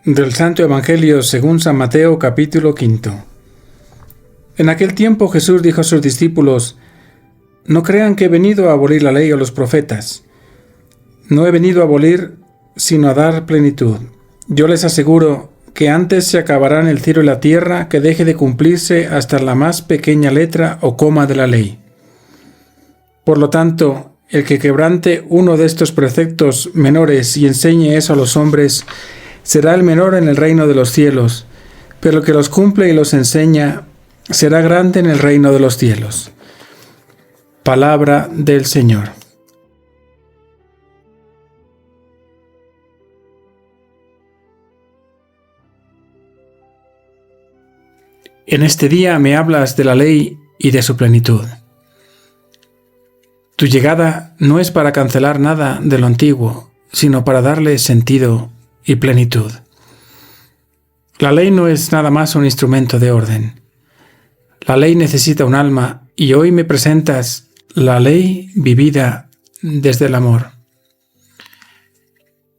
Del Santo Evangelio según San Mateo, capítulo 5. En aquel tiempo Jesús dijo a sus discípulos: No crean que he venido a abolir la ley o los profetas. No he venido a abolir, sino a dar plenitud. Yo les aseguro que antes se acabarán el cielo y la tierra que deje de cumplirse hasta la más pequeña letra o coma de la ley. Por lo tanto, el que quebrante uno de estos preceptos menores y enseñe eso a los hombres, será el menor en el reino de los cielos, pero el que los cumple y los enseña será grande en el reino de los cielos. Palabra del Señor. En este día me hablas de la ley y de su plenitud. Tu llegada no es para cancelar nada de lo antiguo, sino para darle sentido y plenitud. La ley no es nada más un instrumento de orden. La ley necesita un alma y hoy me presentas la ley vivida desde el amor.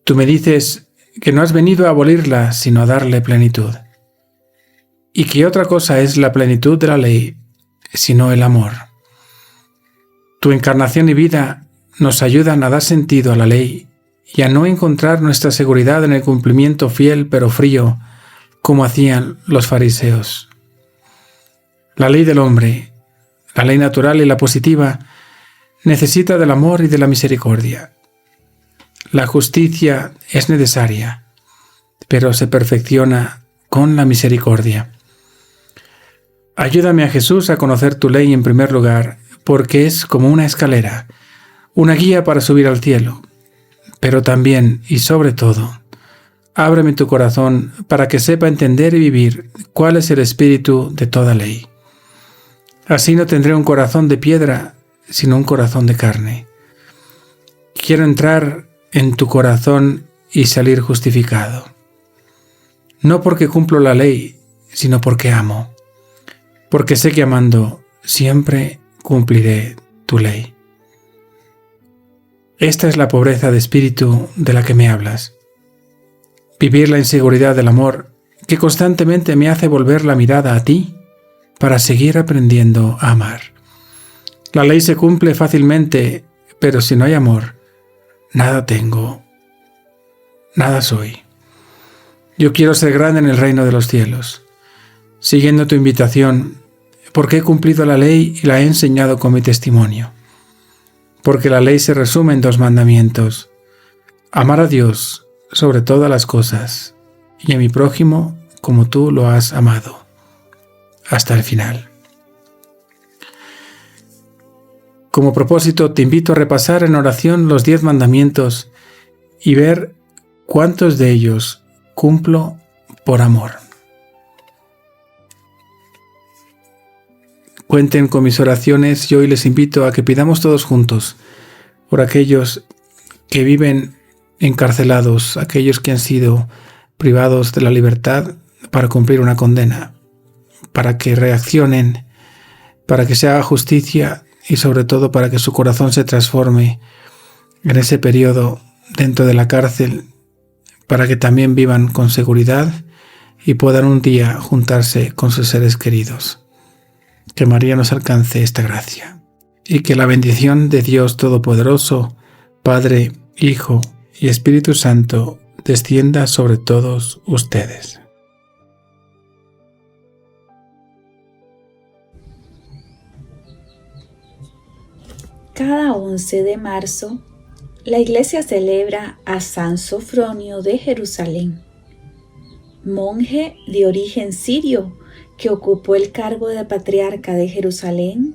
Tú me dices que no has venido a abolirla, sino a darle plenitud. ¿Y qué otra cosa es la plenitud de la ley, sino el amor? Tu encarnación y vida nos ayudan a dar sentido a la ley y a no encontrar nuestra seguridad en el cumplimiento fiel pero frío, como hacían los fariseos. La ley del hombre, la ley natural y la positiva, necesita del amor y de la misericordia. La justicia es necesaria, pero se perfecciona con la misericordia. Ayúdame a Jesús a conocer tu ley en primer lugar, porque es como una escalera, una guía para subir al cielo. Pero también, y sobre todo, ábreme tu corazón para que sepa entender y vivir cuál es el espíritu de toda ley. Así no tendré un corazón de piedra, sino un corazón de carne. Quiero entrar en tu corazón y salir justificado. No porque cumplo la ley, sino porque amo. Porque sé que amando siempre cumpliré tu ley. Esta es la pobreza de espíritu de la que me hablas. Vivir la inseguridad del amor que constantemente me hace volver la mirada a ti para seguir aprendiendo a amar. La ley se cumple fácilmente, pero si no hay amor, nada tengo, nada soy. Yo quiero ser grande en el reino de los cielos. Siguiendo tu invitación, porque he cumplido la ley y la he enseñado con mi testimonio. Porque la ley se resume en 2 mandamientos: amar a Dios sobre todas las cosas y a mi prójimo como tú lo has amado, hasta el final. Como propósito, te invito a repasar en oración los 10 mandamientos y ver cuántos de ellos cumplo por amor. Cuenten con mis oraciones y hoy les invito a que pidamos todos juntos por aquellos que viven encarcelados, aquellos que han sido privados de la libertad para cumplir una condena, para que reaccionen, para que se haga justicia y sobre todo para que su corazón se transforme en ese periodo dentro de la cárcel, para que también vivan con seguridad y puedan un día juntarse con sus seres queridos. Que María nos alcance esta gracia y que la bendición de Dios Todopoderoso, Padre, Hijo y Espíritu Santo descienda sobre todos ustedes. Cada 11 de marzo, la Iglesia celebra a San Sofronio de Jerusalén, monje de origen sirio que ocupó el cargo de patriarca de Jerusalén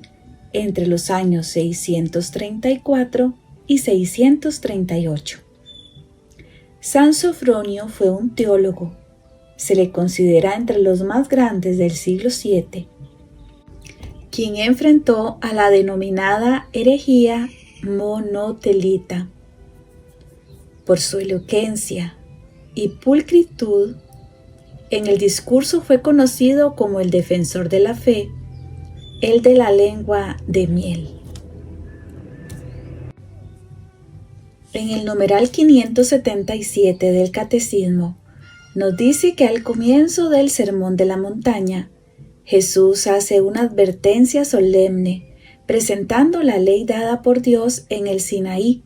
entre los años 634 y 638. San Sofronio fue un teólogo. Se le considera entre los más grandes del siglo VII, quien enfrentó a la denominada herejía monotelita. Por su elocuencia y pulcritud, en el discurso fue conocido como el defensor de la fe, el de la lengua de miel. En el numeral 577 del Catecismo nos dice que al comienzo del Sermón de la Montaña, Jesús hace una advertencia solemne, presentando la ley dada por Dios en el Sinaí,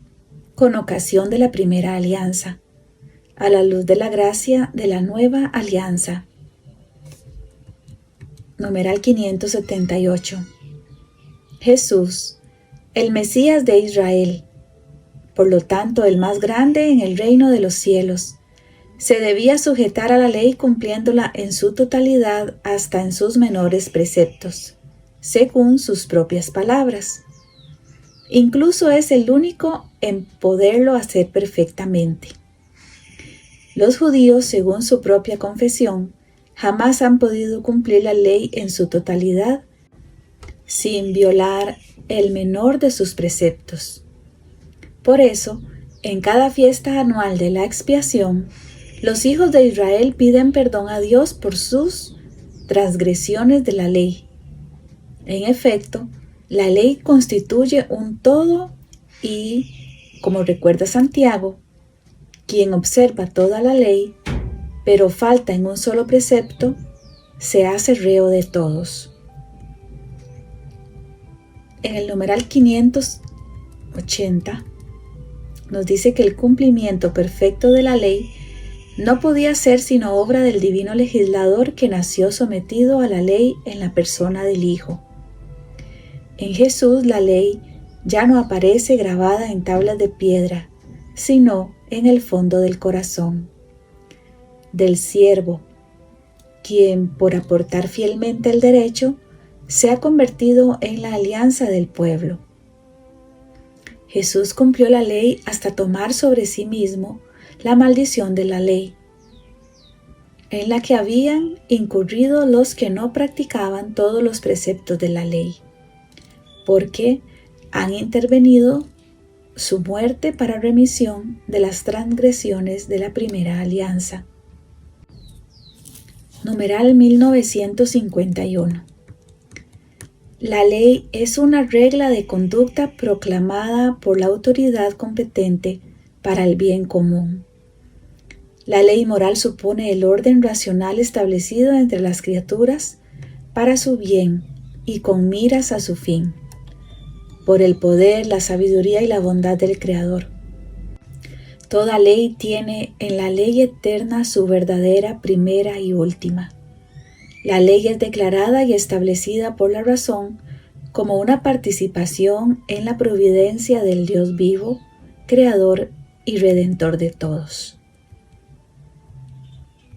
con ocasión de la primera alianza, a la luz de la gracia de la nueva alianza. Numeral 578. Jesús, el Mesías de Israel, por lo tanto el más grande en el reino de los cielos, se debía sujetar a la ley cumpliéndola en su totalidad hasta en sus menores preceptos, según sus propias palabras. Incluso es el único en poderlo hacer perfectamente. Los judíos, según su propia confesión, jamás han podido cumplir la ley en su totalidad sin violar el menor de sus preceptos. Por eso, en cada fiesta anual de la expiación, los hijos de Israel piden perdón a Dios por sus transgresiones de la ley. En efecto, la ley constituye un todo y, como recuerda Santiago, quien observa toda la ley, pero falta en un solo precepto, se hace reo de todos. En el numeral 580 nos dice que el cumplimiento perfecto de la ley no podía ser sino obra del divino legislador que nació sometido a la ley en la persona del Hijo. En Jesús la ley ya no aparece grabada en tablas de piedra, sino en el fondo del corazón del siervo, quien por aportar fielmente el derecho se ha convertido en la alianza del pueblo. Jesús cumplió la ley hasta tomar sobre sí mismo la maldición de la ley, en la que habían incurrido los que no practicaban todos los preceptos de la ley, porque han intervenido su muerte para remisión de las transgresiones de la primera alianza. Numeral 1951. La ley es una regla de conducta proclamada por la autoridad competente para el bien común. La ley moral supone el orden racional establecido entre las criaturas para su bien y con miras a su fin, por el poder, la sabiduría y la bondad del Creador. Toda ley tiene en la ley eterna su verdadera primera y última. La ley es declarada y establecida por la razón como una participación en la providencia del Dios vivo, Creador y Redentor de todos.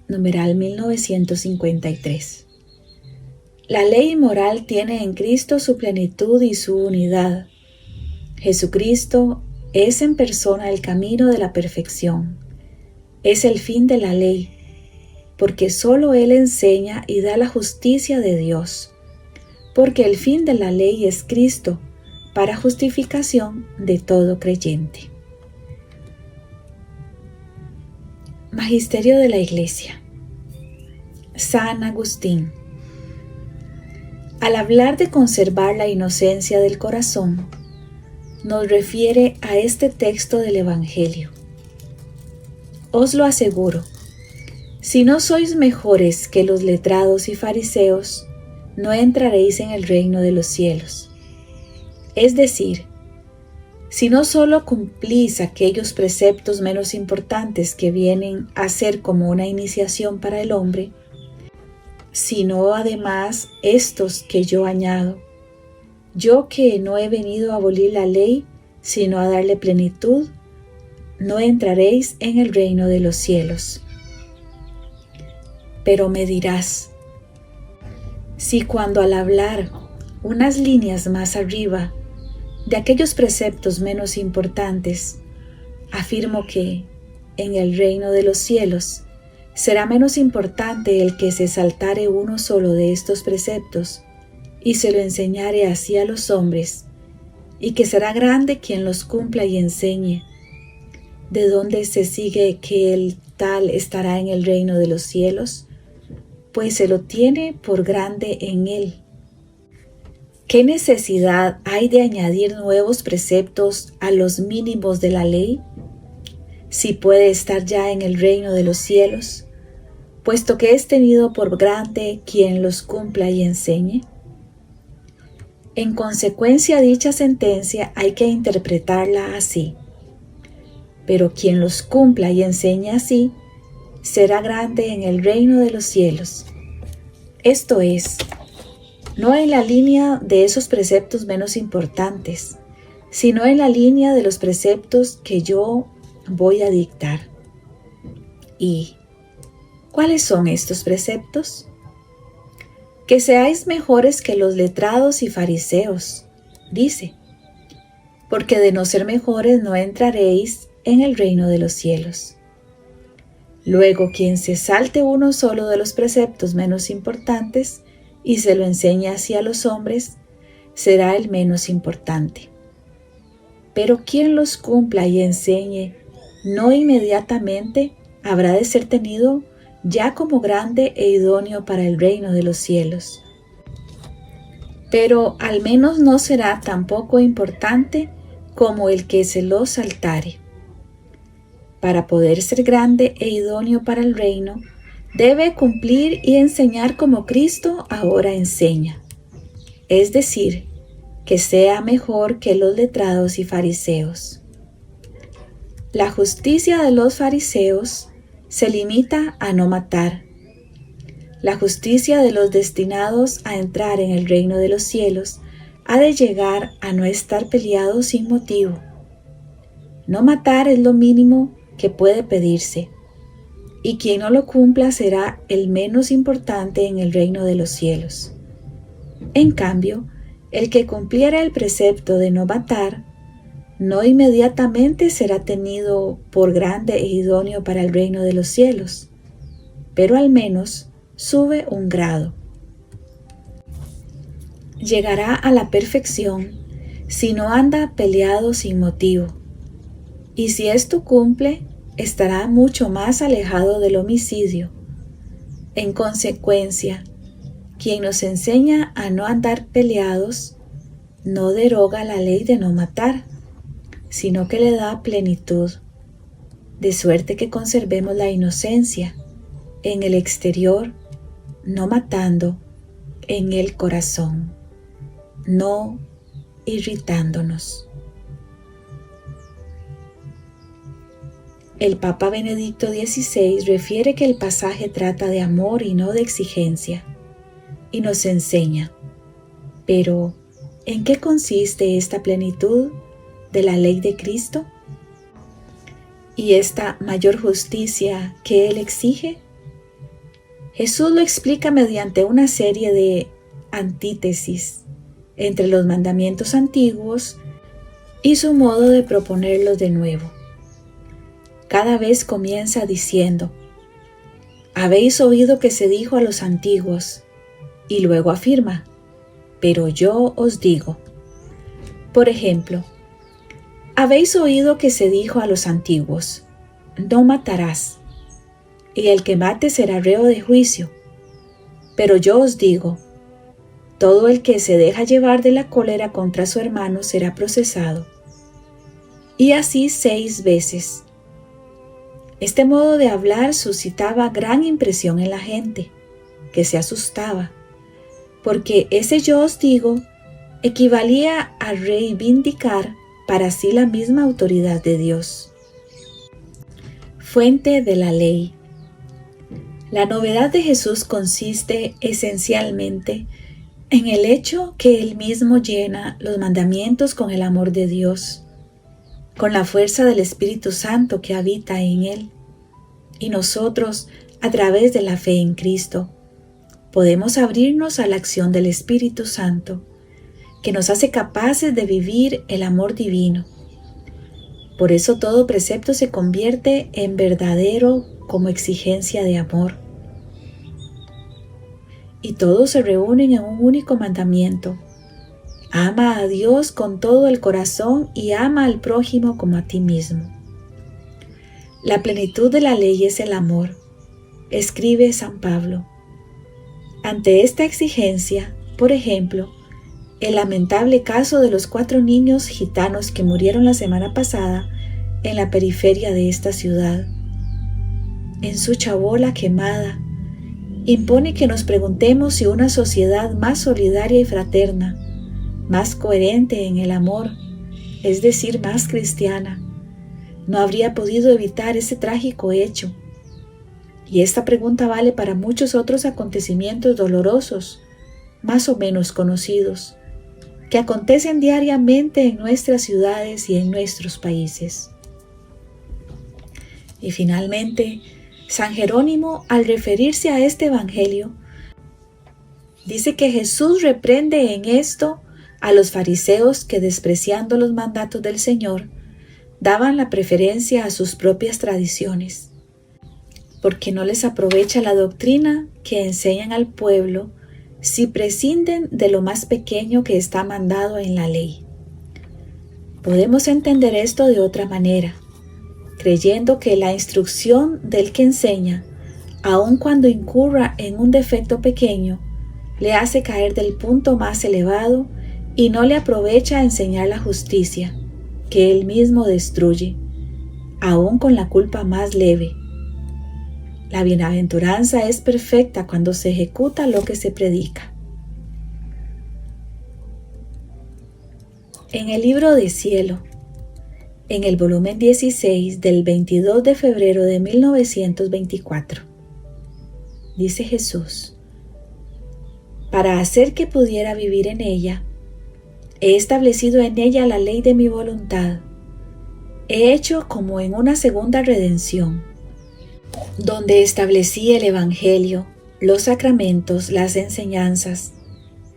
Numeral 1953. La ley moral tiene en Cristo su plenitud y su unidad. Jesucristo es en persona el camino de la perfección. Es el fin de la ley, porque solo Él enseña y da la justicia de Dios, porque el fin de la ley es Cristo, para justificación de todo creyente. Magisterio de la Iglesia. San Agustín. Al hablar de conservar la inocencia del corazón, nos refiere a este texto del Evangelio. Os lo aseguro, si no sois mejores que los letrados y fariseos, no entraréis en el reino de los cielos. Es decir, si no solo cumplís aquellos preceptos menos importantes que vienen a ser como una iniciación para el hombre, sino además estos que yo añado, yo que no he venido a abolir la ley, sino a darle plenitud, no entraréis en el reino de los cielos. Pero me dirás, si cuando al hablar unas líneas más arriba de aquellos preceptos menos importantes, afirmo que en el reino de los cielos será menos importante el que se saltare uno solo de estos preceptos y se lo enseñare así a los hombres, y que será grande quien los cumpla y enseñe, ¿de dónde se sigue que el tal estará en el reino de los cielos? Pues se lo tiene por grande en él. ¿Qué necesidad hay de añadir nuevos preceptos a los mínimos de la ley? Si puede estar ya en el reino de los cielos, puesto que es tenido por grande quien los cumpla y enseñe? En consecuencia, dicha sentencia hay que interpretarla así: pero quien los cumpla y enseñe así, será grande en el reino de los cielos. Esto es, no en la línea de esos preceptos menos importantes, sino en la línea de los preceptos que yo voy a dictar. ¿Y cuáles son estos preceptos? Que seáis mejores que los letrados y fariseos, dice, porque de no ser mejores no entraréis en el reino de los cielos. Luego, quien se salte uno solo de los preceptos menos importantes y se lo enseñe así a los hombres, será el menos importante. Pero quien los cumpla y enseñe, no inmediatamente habrá de ser tenido ya como grande e idóneo para el reino de los cielos. Pero al menos no será tan poco importante como el que se lo saltare. Para poder ser grande e idóneo para el reino, debe cumplir y enseñar como Cristo ahora enseña, es decir, que sea mejor que los letrados y fariseos. La justicia de los fariseos se limita a no matar. La justicia de los destinados a entrar en el reino de los cielos ha de llegar a no estar peleados sin motivo. No matar es lo mínimo que puede pedirse, y quien no lo cumpla será el menos importante en el reino de los cielos. En cambio, el que cumpliera el precepto de no matar, no inmediatamente será tenido por grande e idóneo para el reino de los cielos, pero al menos sube un grado. Llegará a la perfección si no anda peleado sin motivo, y si esto cumple, estará mucho más alejado del homicidio. En consecuencia, quien nos enseña a no andar peleados, no deroga la ley de no matar, sino que le da plenitud, de suerte que conservemos la inocencia en el exterior, no matando en el corazón, no irritándonos. El Papa Benedicto XVI refiere que el pasaje trata de amor y no de exigencia, y nos enseña, pero ¿en qué consiste esta plenitud de la ley de Cristo? ¿Y esta mayor justicia que Él exige? Jesús lo explica mediante una serie de antítesis entre los mandamientos antiguos y su modo de proponerlos de nuevo. Cada vez comienza diciendo: habéis oído que se dijo a los antiguos, y luego afirma: pero yo os digo. Por ejemplo, habéis oído que se dijo a los antiguos: no matarás, y el que mate será reo de juicio. Pero yo os digo, todo el que se deja llevar de la cólera contra su hermano será procesado. Y así 6 veces. Este modo de hablar suscitaba gran impresión en la gente, que se asustaba, porque ese yo os digo equivalía a reivindicar para sí la misma autoridad de Dios. Fuente de la ley. La novedad de Jesús consiste esencialmente en el hecho que Él mismo llena los mandamientos con el amor de Dios, con la fuerza del Espíritu Santo que habita en Él, y nosotros, a través de la fe en Cristo, podemos abrirnos a la acción del Espíritu Santo, que nos hace capaces de vivir el amor divino. Por eso todo precepto se convierte en verdadero como exigencia de amor. Y todos se reúnen en un único mandamiento: ama a Dios con todo el corazón y ama al prójimo como a ti mismo. La plenitud de la ley es el amor, escribe San Pablo. Ante esta exigencia, por ejemplo, el lamentable caso de los 4 niños gitanos que murieron la semana pasada en la periferia de esta ciudad. En su chabola quemada, impone que nos preguntemos si una sociedad más solidaria y fraterna, más coherente en el amor, es decir, más cristiana, no habría podido evitar ese trágico hecho. Y esta pregunta vale para muchos otros acontecimientos dolorosos, más o menos conocidos, que acontecen diariamente en nuestras ciudades y en nuestros países. Y finalmente, San Jerónimo, al referirse a este evangelio, dice que Jesús reprende en esto a los fariseos que, despreciando los mandatos del Señor, daban la preferencia a sus propias tradiciones, porque no les aprovecha la doctrina que enseñan al pueblo si prescinden de lo más pequeño que está mandado en la ley. Podemos entender esto de otra manera, creyendo que la instrucción del que enseña, aun cuando incurra en un defecto pequeño, le hace caer del punto más elevado y no le aprovecha a enseñar la justicia, que él mismo destruye, aun con la culpa más leve. La bienaventuranza es perfecta cuando se ejecuta lo que se predica. En el libro de Cielo, en el volumen 16 del 22 de febrero de 1924, dice Jesús: para hacer que pudiera vivir en ella, he establecido en ella la ley de mi voluntad. He hecho como en una segunda redención, donde establecí el Evangelio, los sacramentos, las enseñanzas,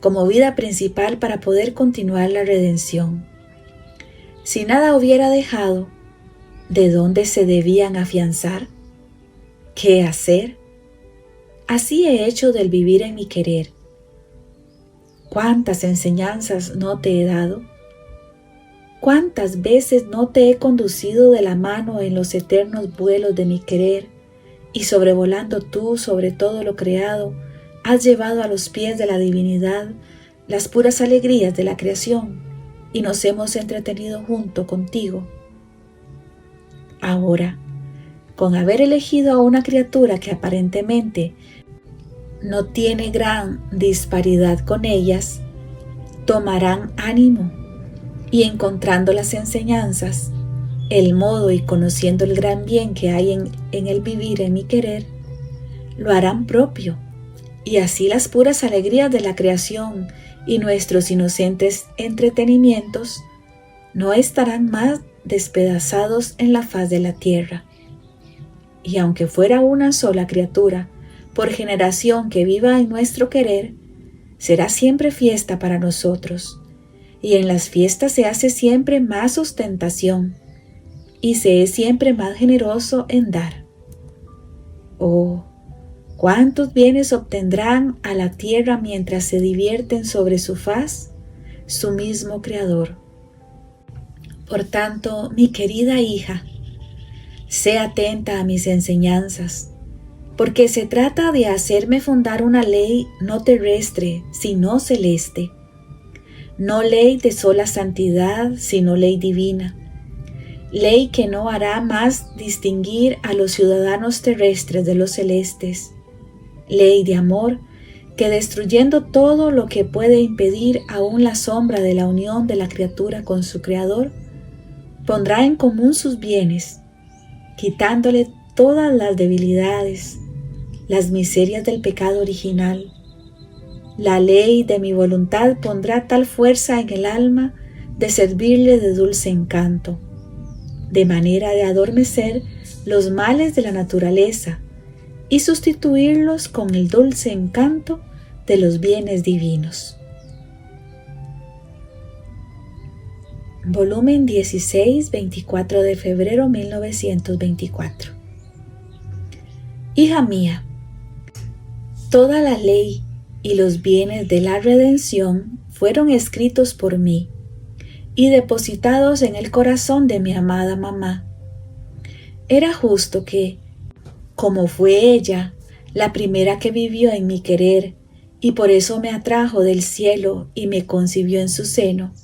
como vida principal para poder continuar la redención. Si nada hubiera dejado, ¿de dónde se debían afianzar? ¿Qué hacer? Así he hecho del vivir en mi querer. ¿Cuántas enseñanzas no te he dado? ¿Cuántas veces no te he conducido de la mano en los eternos vuelos de mi querer, y sobrevolando tú sobre todo lo creado, has llevado a los pies de la divinidad las puras alegrías de la creación, y nos hemos entretenido junto contigo? Ahora, con haber elegido a una criatura que aparentemente no tiene gran disparidad con ellas, tomarán ánimo y, encontrando las enseñanzas, el modo y conociendo el gran bien que hay en el vivir en mi querer, lo harán propio, y así las puras alegrías de la creación y nuestros inocentes entretenimientos no estarán más despedazados en la faz de la tierra. Y aunque fuera una sola criatura por generación que viva en nuestro querer, será siempre fiesta para nosotros, y en las fiestas se hace siempre más ostentación, y se es siempre más generoso en dar. Oh, ¿cuántos bienes obtendrán a la tierra mientras se divierten sobre su faz su mismo Creador? Por tanto, mi querida hija, sé atenta a mis enseñanzas, porque se trata de hacerme fundar una ley no terrestre, sino celeste, no ley de sola santidad, sino ley divina, ley que no hará más distinguir a los ciudadanos terrestres de los celestes, ley de amor que, destruyendo todo lo que puede impedir aún la sombra de la unión de la criatura con su Creador, pondrá en común sus bienes, quitándole todas las debilidades, las miserias del pecado original. La ley de mi voluntad pondrá tal fuerza en el alma de servirle de dulce encanto, de manera de adormecer los males de la naturaleza y sustituirlos con el dulce encanto de los bienes divinos. Volumen 16, 24 de febrero 1924. Hija mía, toda la ley y los bienes de la redención fueron escritos por mí y depositados en el corazón de mi amada mamá. Era justo que, como fue ella la primera que vivió en mi querer y por eso me atrajo del cielo y me concibió en su seno,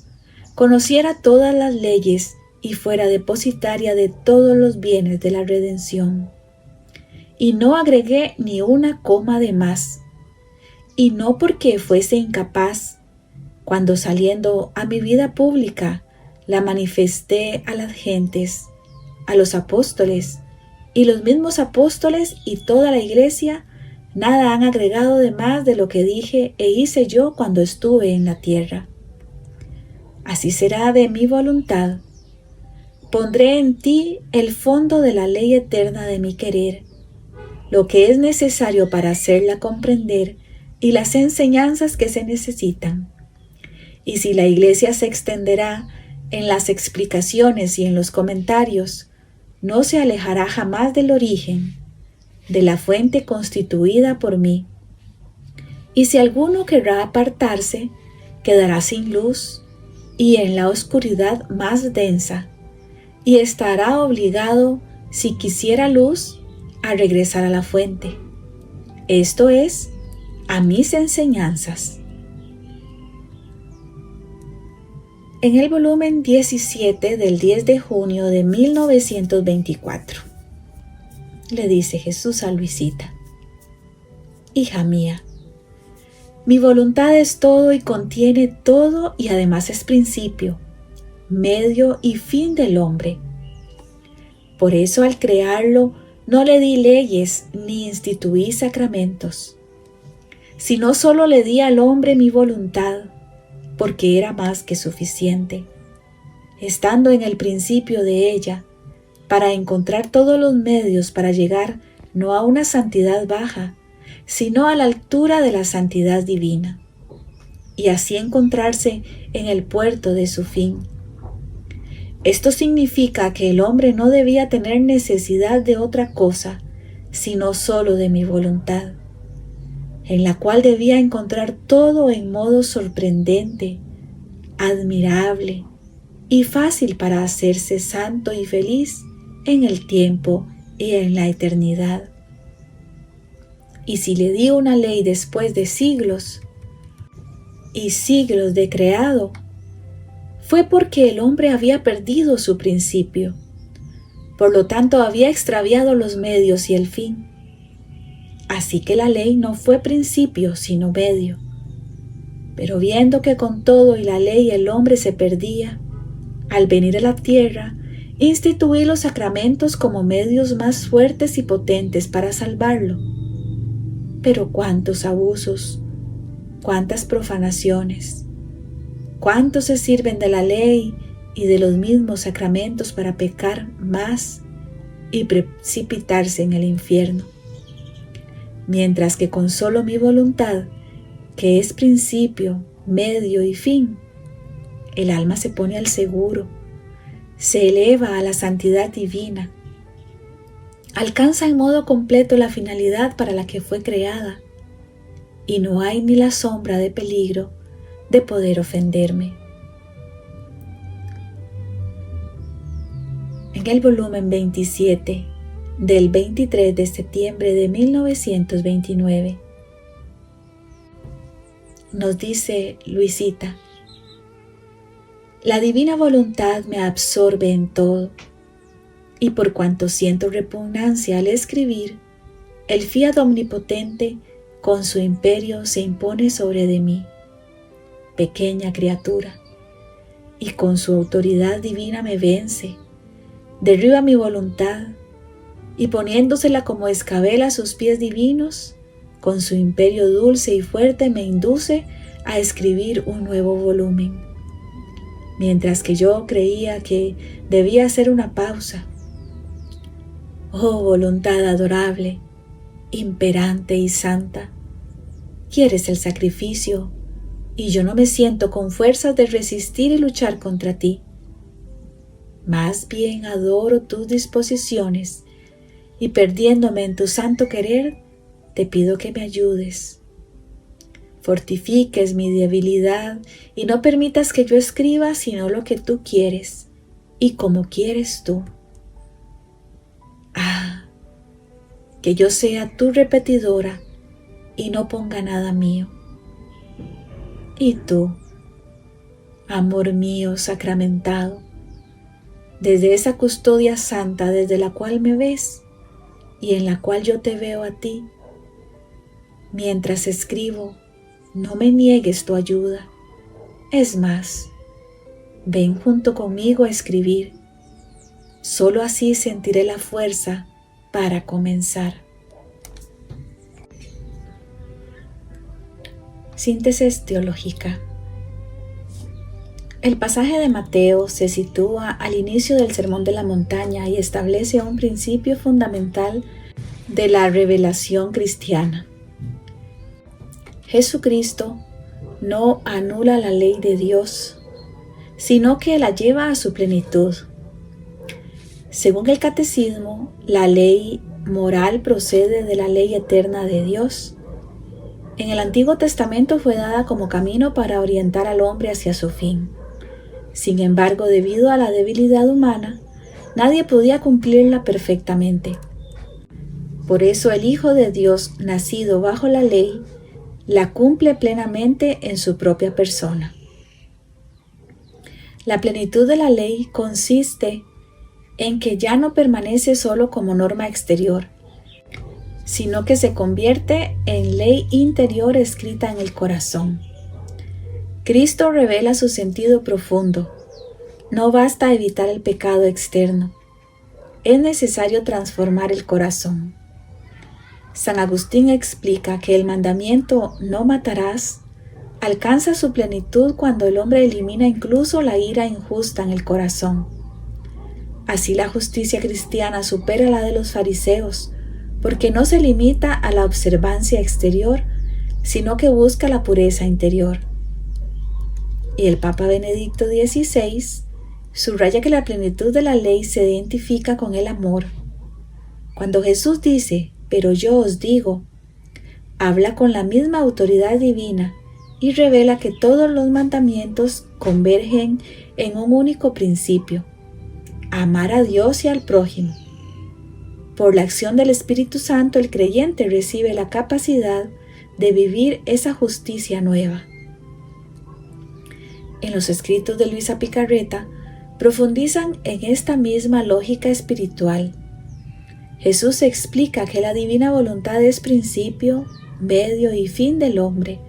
conociera todas las leyes y fuera depositaria de todos los bienes de la redención. y no agregué ni una coma de más. Y no porque fuese incapaz, cuando saliendo a mi vida pública la manifesté a las gentes, a los apóstoles, y los mismos apóstoles y toda la iglesia nada han agregado de más de lo que dije e hice yo cuando estuve en la tierra. Así será de mi voluntad. Pondré en ti el fondo de la ley eterna de mi querer, lo que es necesario para hacerla comprender y las enseñanzas que se necesitan. Y si la iglesia se extenderá en las explicaciones y en los comentarios, no se alejará jamás del origen, de la fuente constituida por mí. Y si alguno querrá apartarse, quedará sin luz y en la oscuridad más densa, y estará obligado, si quisiera luz, a regresar a la fuente, esto es, a mis enseñanzas. En el volumen 17 del 10 de junio de 1924, le dice Jesús a Luisita: hija mía, mi voluntad es todo y contiene todo y además es principio, medio y fin del hombre. Por eso al crearlo no le di leyes ni instituí sacramentos, sino solo le di al hombre mi voluntad, porque era más que suficiente, estando en el principio de ella, para encontrar todos los medios para llegar no a una santidad baja, sino a la altura de la santidad divina, y así encontrarse en el puerto de su fin. Esto significa que el hombre no debía tener necesidad de otra cosa, sino solo de mi voluntad, en la cual debía encontrar todo en modo sorprendente, admirable y fácil para hacerse santo y feliz en el tiempo y en la eternidad. Y si le di una ley después de siglos y siglos de creado, fue porque el hombre había perdido su principio, por lo tanto había extraviado los medios y el fin. Así que la ley no fue principio, sino medio. Pero viendo que con todo y la ley el hombre se perdía, al venir a la tierra, instituí los sacramentos como medios más fuertes y potentes para salvarlo. Pero cuántos abusos, cuántas profanaciones, cuántos se sirven de la ley y de los mismos sacramentos para pecar más y precipitarse en el infierno. Mientras que con solo mi voluntad, que es principio, medio y fin, el alma se pone al seguro, se eleva a la santidad divina, alcanza en modo completo la finalidad para la que fue creada, y no hay ni la sombra de peligro de poder ofenderme. En el volumen 27 del 23 de septiembre de 1929, nos dice Luisita: la divina voluntad me absorbe en todo, y por cuanto siento repugnancia al escribir, el fiat omnipotente con su imperio se impone sobre de mí, pequeña criatura, y con su autoridad divina me vence, derriba mi voluntad, y poniéndosela como escabel a sus pies divinos, con su imperio dulce y fuerte me induce a escribir un nuevo volumen. Mientras que yo creía que debía hacer una pausa. Oh voluntad adorable, imperante y santa, quieres el sacrificio, y yo no me siento con fuerzas de resistir y luchar contra ti. Más bien adoro tus disposiciones, y perdiéndome en tu santo querer, te pido que me ayudes. Fortifiques mi debilidad y no permitas que yo escriba sino lo que tú quieres y como quieres tú. Ah, que yo sea tu repetidora y no ponga nada mío. Y tú, amor mío sacramentado, desde esa custodia santa desde la cual me ves, y en la cual yo te veo a ti. Mientras escribo, no me niegues tu ayuda. Es más, ven junto conmigo a escribir. Solo así sentiré la fuerza para comenzar. Síntesis teológica. El pasaje de Mateo se sitúa al inicio del Sermón de la Montaña y establece un principio fundamental de la revelación cristiana. Jesucristo no anula la ley de Dios, sino que la lleva a su plenitud. Según el Catecismo, la ley moral procede de la ley eterna de Dios. En el Antiguo Testamento fue dada como camino para orientar al hombre hacia su fin. Sin embargo, debido a la debilidad humana, nadie podía cumplirla perfectamente. Por eso el Hijo de Dios, nacido bajo la ley, la cumple plenamente en su propia persona. La plenitud de la ley consiste en que ya no permanece solo como norma exterior, sino que se convierte en ley interior escrita en el corazón. Cristo revela su sentido profundo. No basta evitar el pecado externo. Es necesario transformar el corazón. San Agustín explica que el mandamiento "no matarás" alcanza su plenitud cuando el hombre elimina incluso la ira injusta en el corazón. Así la justicia cristiana supera la de los fariseos, porque no se limita a la observancia exterior, sino que busca la pureza interior. Y el Papa Benedicto XVI subraya que la plenitud de la ley se identifica con el amor. Cuando Jesús dice, "pero yo os digo", habla con la misma autoridad divina y revela que todos los mandamientos convergen en un único principio: amar a Dios y al prójimo. Por la acción del Espíritu Santo, el creyente recibe la capacidad de vivir esa justicia nueva. En los escritos de Luisa Picarreta profundizan en esta misma lógica espiritual. Jesús explica que la divina voluntad es principio, medio y fin del hombre.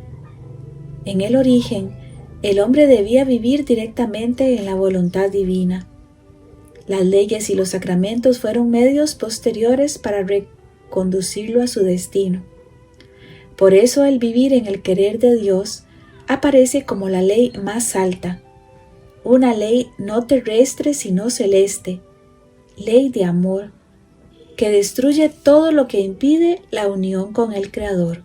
En el origen, el hombre debía vivir directamente en la voluntad divina. Las leyes y los sacramentos fueron medios posteriores para reconducirlo a su destino. Por eso el vivir en el querer de Dios aparece como la ley más alta, una ley no terrestre sino celeste, ley de amor, que destruye todo lo que impide la unión con el Creador.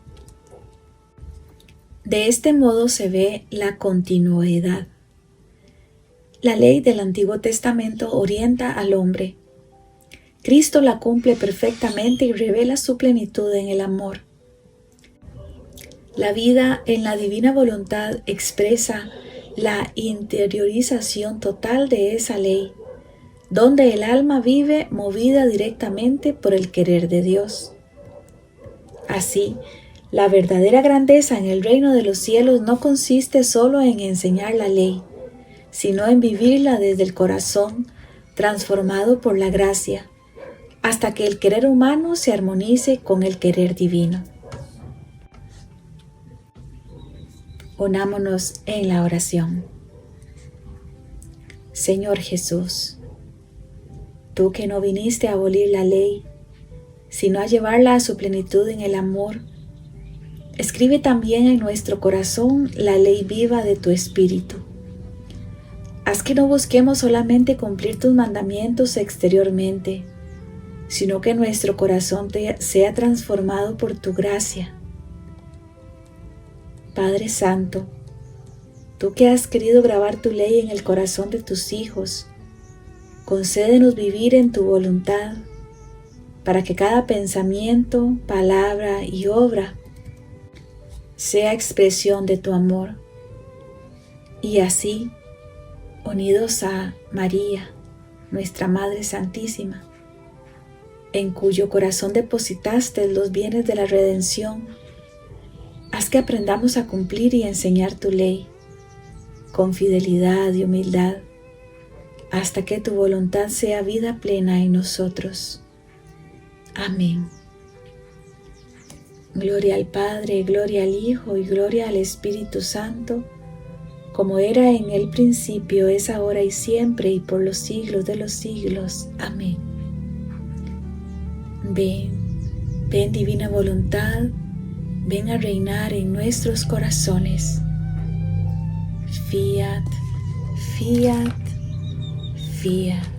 De este modo se ve la continuidad. La ley del Antiguo Testamento orienta al hombre. Cristo la cumple perfectamente y revela su plenitud en el amor. La vida en la divina voluntad expresa la interiorización total de esa ley, donde el alma vive movida directamente por el querer de Dios. Así, la verdadera grandeza en el reino de los cielos no consiste solo en enseñar la ley, sino en vivirla desde el corazón transformado por la gracia, hasta que el querer humano se armonice con el querer divino. Unámonos en la oración. Señor Jesús, tú que no viniste a abolir la ley, sino a llevarla a su plenitud en el amor, escribe también en nuestro corazón la ley viva de tu Espíritu. Haz que no busquemos solamente cumplir tus mandamientos exteriormente, sino que nuestro corazón sea transformado por tu gracia. Padre Santo, tú que has querido grabar tu ley en el corazón de tus hijos, concédenos vivir en tu voluntad, para que cada pensamiento, palabra y obra sea expresión de tu amor. Y así, unidos a María, nuestra Madre Santísima, en cuyo corazón depositaste los bienes de la redención, haz que aprendamos a cumplir y enseñar tu ley con fidelidad y humildad, hasta que tu voluntad sea vida plena en nosotros. Amén. Gloria al Padre, gloria al Hijo y gloria al Espíritu Santo, como era en el principio, es ahora y siempre, y por los siglos de los siglos. Amén. Ven, ven divina voluntad, ven a reinar en nuestros corazones. Fiat, fiat, fiat.